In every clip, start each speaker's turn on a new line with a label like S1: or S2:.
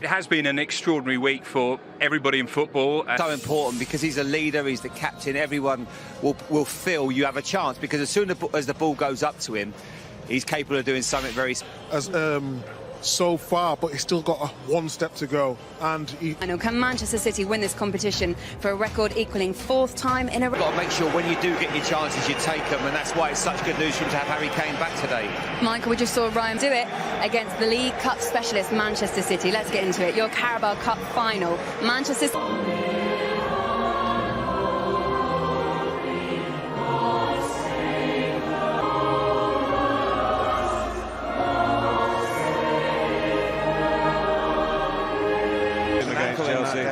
S1: It has been an extraordinary week for everybody in football.
S2: So important because he's a leader, he's the captain. Everyone will feel you have a chance because as soon as the ball goes up to him, he's capable of doing something very.
S3: So far, but he's still got one step to go. And
S4: can Manchester City win this competition for a record equaling 4th time in a row?
S2: You've got to make sure when you do get your chances, you take them, and that's why it's such good news for him to have Harry Kane back today.
S4: Michael, we just saw Ryan do it against the League Cup specialist Manchester City. Let's get into it. Your Carabao Cup final. Manchester City.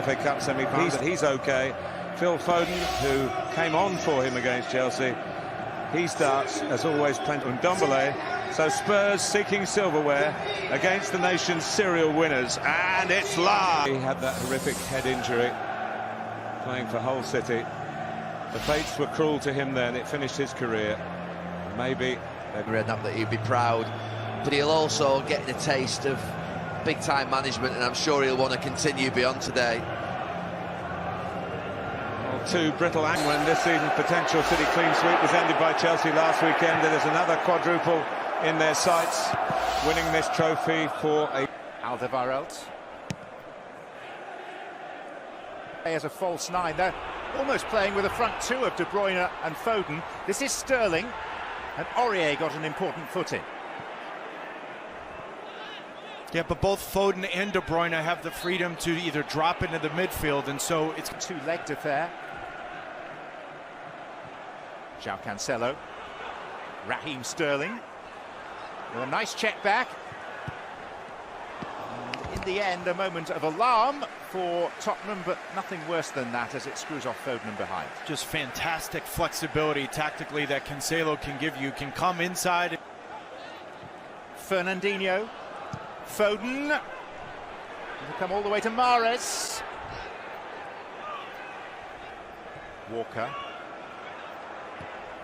S5: FA Cup semi-final. He's okay. Phil Foden, who came on for him against Chelsea, he starts, as always, plenty of Ndombele. So Spurs seeking silverware against the nation's serial winners, and it's live. He had that horrific head injury playing for Hull City. The fates were cruel to him then. It finished his career. Maybe
S6: Redknapp that he'd be proud, but he'll also get the taste of big-time management, and I'm sure he'll want to continue beyond today.
S5: Well, two brittle when this season's potential City clean sweep was ended by Chelsea last weekend. There's another quadruple in their sights, winning this trophy for a...
S7: Alderweireld. As a false 9, they're almost playing with a front two of De Bruyne and Foden. This is Sterling, and Aurier got an important foot in.
S8: Yeah, but both Foden and De Bruyne have the freedom to either drop into the midfield, and so it's
S7: a two-legged affair. João Cancelo, Raheem Sterling, with a nice check back. And in the end, a moment of alarm for Tottenham, but nothing worse than that as it screws off Foden behind.
S8: Just fantastic flexibility tactically that Cancelo can give you. Can come inside.
S7: Fernandinho. Foden, will come all the way to Mahrez. Walker,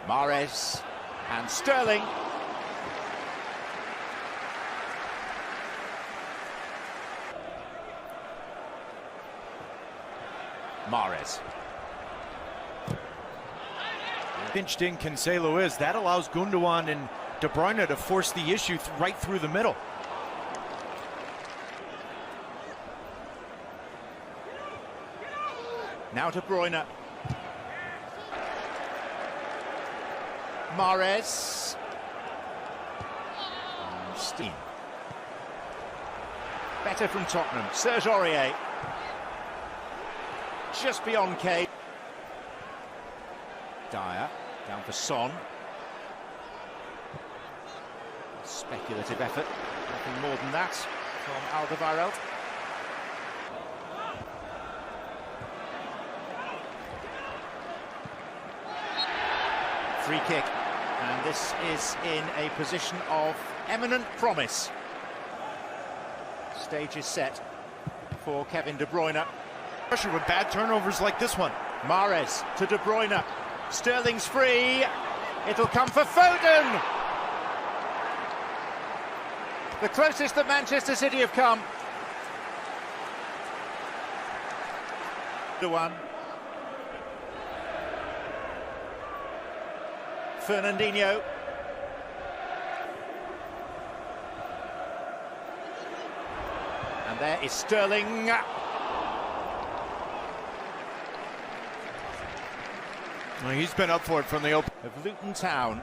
S7: Mahrez, and Sterling. Mahrez.
S8: Pinched in Cancelo is, that allows Gundogan and De Bruyne to force the issue right through the middle.
S7: Now De Bruyne. Mahrez. Steen. Better from Tottenham. Serge Aurier. Just beyond Kane. Dyer. Down for Son. Speculative effort. Nothing more than that from Alderweireld. Free kick, and this is in a position of eminent promise. Stage is set for Kevin De Bruyne.
S8: Pressure with bad turnovers like this one.
S7: Mahrez to De Bruyne. Sterling's free. It'll come for Foden. The closest that Manchester City have come. The one. Fernandinho. And there is Sterling.
S8: Well, he's been up for it from the open.
S7: Of Luton Town,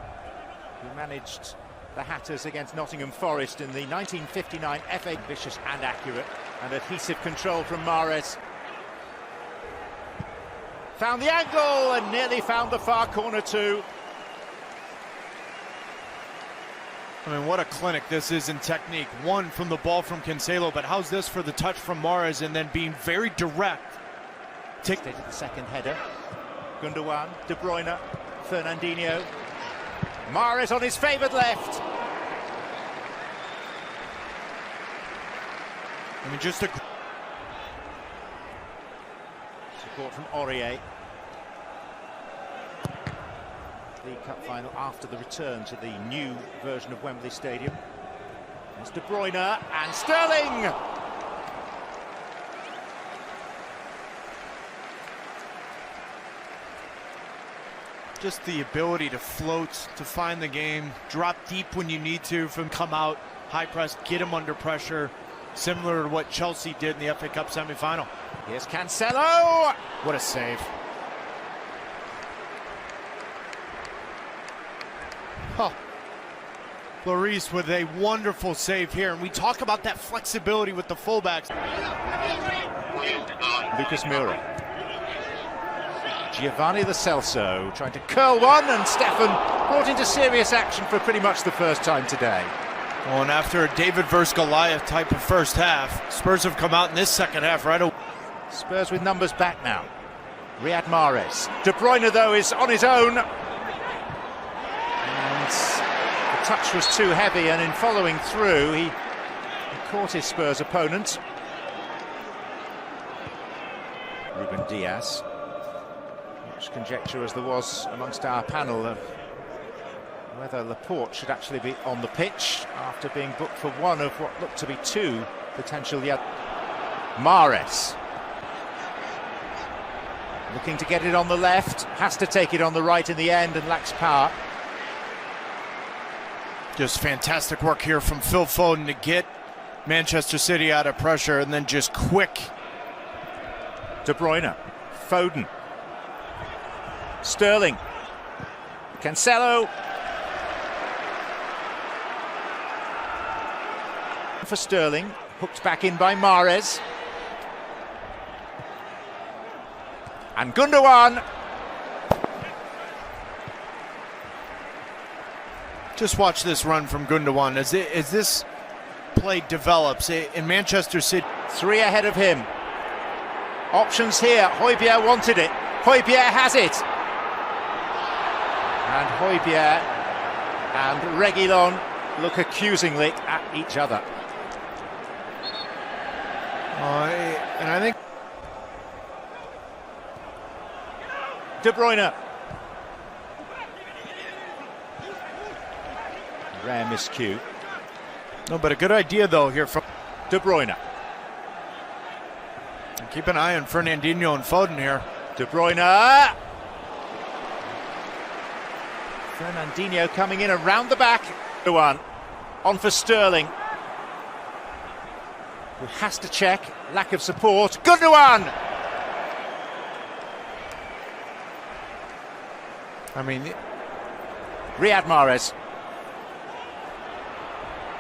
S7: who managed the Hatters against Nottingham Forest in the 1959 FA. Vicious and accurate, and adhesive control from Mahrez. Found the angle and nearly found the far corner too.
S8: I mean, what a clinic this is in technique. One from the ball from Cancelo, but how's this for the touch from Mahrez and then being very direct?
S7: Take the second header. Gundogan, De Bruyne, Fernandinho. Mahrez on his favoured left.
S8: I mean, just a...
S7: Support from Aurier. League Cup final after the return to the new version of Wembley Stadium. There's De Bruyne and Sterling!
S8: Just the ability to float, to find the game, drop deep when you need to, from come out, high press, get him under pressure, similar to what Chelsea did in the FA Cup semi-final.
S7: Here's Cancelo.
S8: What a save. Oh. Lloris with a wonderful save here, and we talk about that flexibility with the fullbacks.
S7: Lucas Moura. Giovanni Lo Celso trying to curl one, and Stefan brought into serious action for pretty much the first time today.
S8: Well, and after a David versus Goliath type of first half, Spurs have come out in this second half right away.
S7: Spurs with numbers back now. Riyad Mahrez. De Bruyne, though, is on his own. And the touch was too heavy, and in following through, he caught his Spurs opponent. Ruben Diaz. Much conjecture as there was amongst our panel of whether Laporte should actually be on the pitch after being booked for one of what looked to be two potential yellow. Mahrez. Looking to get it on the left, has to take it on the right in the end and lacks power.
S8: Just fantastic work here from Phil Foden to get Manchester City out of pressure, and then just quick.
S7: De Bruyne, Foden, Sterling, Cancelo. For Sterling, hooked back in by Mahrez. And Gundogan.
S8: Just watch this run from Gundogan as this play develops in Manchester City.
S7: 3 ahead of him. Options here. Højbjerg wanted it. Højbjerg has it. And Højbjerg and Reguilon look accusingly at each other.
S8: And I think
S7: De Bruyne. Rare miscue.
S8: No, but a good idea though here from
S7: De Bruyne.
S8: And keep an eye on Fernandinho and Foden here.
S7: De Bruyne. Fernandinho coming in around the back. One on for Sterling, who has to check. Lack of support. Gundogan.
S8: I mean,
S7: Riyad Mahrez.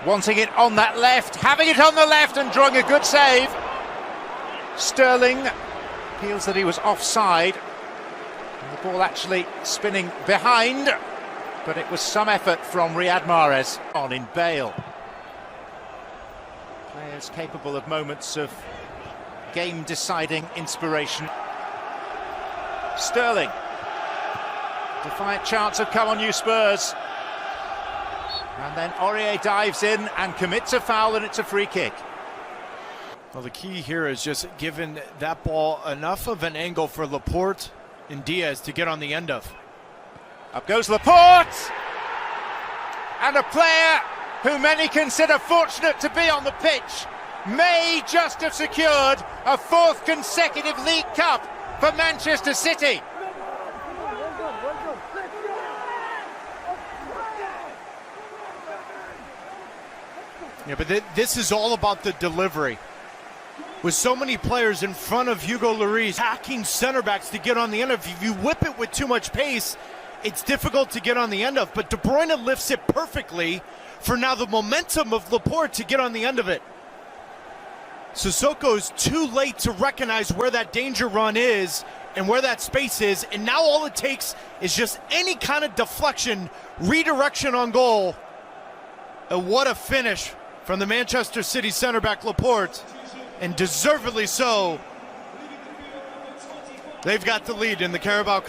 S7: Wanting it on that left, having it on the left and drawing a good save. Sterling feels that he was offside. And the ball actually spinning behind, but it was some effort from Riyad Mahrez on in Bale. Players capable of moments of game-deciding inspiration. Sterling. Defiant chance of come on you Spurs. And then Aurier dives in and commits a foul, and it's a free kick.
S8: Well, the key here is just giving that ball enough of an angle for Laporte and Diaz to get on the end of.
S7: Up goes Laporte! And a player who many consider fortunate to be on the pitch may just have secured a 4th consecutive League Cup for Manchester City.
S8: Yeah, but this is all about the delivery. With so many players in front of Hugo Lloris, hacking center backs to get on the end of. If you whip it with too much pace, it's difficult to get on the end of. But De Bruyne lifts it perfectly for now the momentum of Laporte to get on the end of it. Sissoko's too late to recognize where that danger run is and where that space is. And now all it takes is just any kind of deflection, redirection on goal. And what a finish from the Manchester City center back Laporte, and deservedly so. They've got the lead in the Carabao Cup.